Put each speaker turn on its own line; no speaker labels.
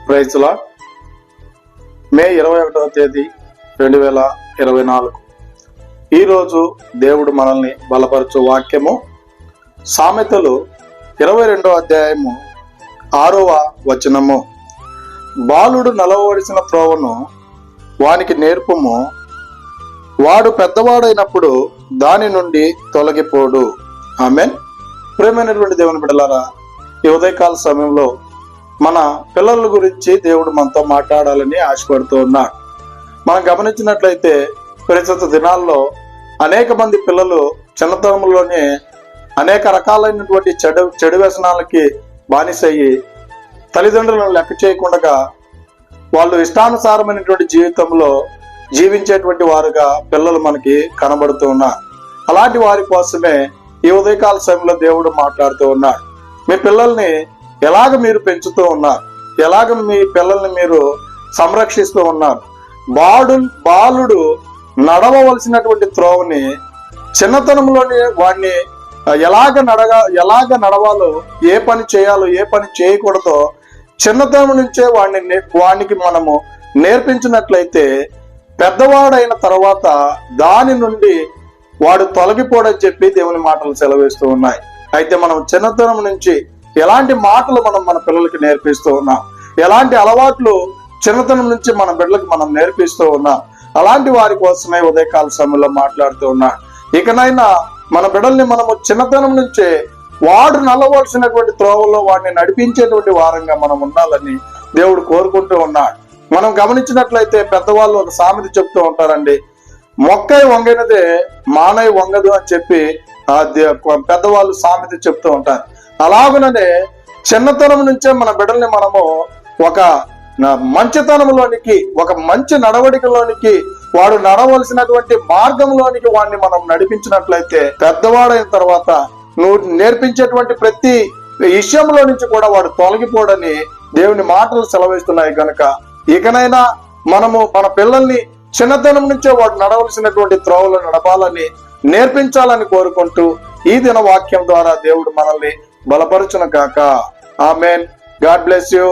Praise lord. మే 21వ తేదీ 2024. ఈరోజు దేవుడు మనల్ని బలపరచు వాక్యము సామెతలు 22వ అధ్యాయము 6వ వచనము. బాలుడు నలవవలసిన త్రోవను వానికి నేర్పుము, వాడు పెద్దవాడైనప్పుడు దాని నుండి తొలగిపోడు. ఆమేన్. ప్రియమైనటువంటి దేవుని బిడ్డలారా, ఈ ఉదయకాల సమయంలో మన పిల్లల గురించి దేవుడు మనతో మాట్లాడాలని ఆశపడుతూ ఉన్నాడు. మనం గమనించినట్లయితే ప్రస్తుత దినాల్లో అనేక మంది పిల్లలు చిన్నతనంలోనే అనేక రకాలైనటువంటి చెడు వ్యసనాలకి బానిసయ్యి తల్లిదండ్రులను లెక్క చేయకుండా వాళ్ళు ఇష్టానుసారమైనటువంటి జీవితంలో జీవించేటువంటి వారుగా పిల్లలు మనకి కనబడుతూ ఉన్నారు. అలాంటి వారి కోసమే ఈ ఉదయకాల సమయంలో దేవుడు మాట్లాడుతూ ఉన్నాడు. మీ పిల్లల్ని ఎలాగ మీరు పెంచుతూ ఉన్నారు, ఎలాగ మీ పిల్లల్ని మీరు సంరక్షిస్తూ ఉన్నారు. బాలుడు నడవవలసినటువంటి త్రోవని చిన్నతనంలోనే వాడిని ఎలాగ నడవాలో, ఏ పని చేయాలో, ఏ పని చేయకూడదో చిన్నతనం నుంచే వాడికి మనము నేర్పించినట్లయితే పెద్దవాడైన తర్వాత దాని నుండి వాడు తొలగిపోడని చెప్పి దేవుని మాటలు సెలవిస్తూ ఉన్నాయి. అయితే మనం చిన్నతనం నుంచి ఎలాంటి మాటలు మనం మన పిల్లలకి నేర్పిస్తూ ఉన్నాం, ఎలాంటి అలవాట్లు చిన్నతనం నుంచి మన బిడ్డలకు మనం నేర్పిస్తూ ఉన్నాం. అలాంటి వారి కోసమే ఉదయకాల సమయంలో మాట్లాడుతూ ఉన్నాడు. ఇకనైనా మన బిడ్డల్ని మనము చిన్నతనం నుంచే వాడు నల్లవలసినటువంటి త్రోవల్లో వాడిని నడిపించేటువంటి వారంగా మనం ఉండాలని దేవుడు కోరుకుంటూ ఉన్నాడు. మనం గమనించినట్లయితే పెద్దవాళ్ళు ఒక సామెత చెప్తూ ఉంటారండి, మొక్కై వంగినదే మానై వంగదు అని చెప్పి పెద్దవాళ్ళు సామెత చెప్తూ ఉంటారు. అలాగుననే చిన్నతనం నుంచే మన బిడ్డల్ని మనము ఒక మంచితనంలోనికి, ఒక మంచి నడవడికలోనికి, వాడు నడవలసినటువంటి మార్గంలోనికి వాడిని మనం నడిపించినట్లయితే పెద్దవాడైన తర్వాత నువ్వు నేర్పించేటువంటి ప్రతి విషయంలో నుంచి కూడా వాడు తొలగిపోడని దేవుని మాటలు సెలవిస్తున్నాయి. కనుక ఇకనైనా మనము మన పిల్లల్ని చిన్నతనం నుంచే వాడు నడవలసినటువంటి త్రోవలు నడపాలని నేర్పించాలని కోరుకుంటూ ఈ దిన వాక్యం ద్వారా దేవుడు మనల్ని బలపరచును కాక. ఆమేన్. God bless you.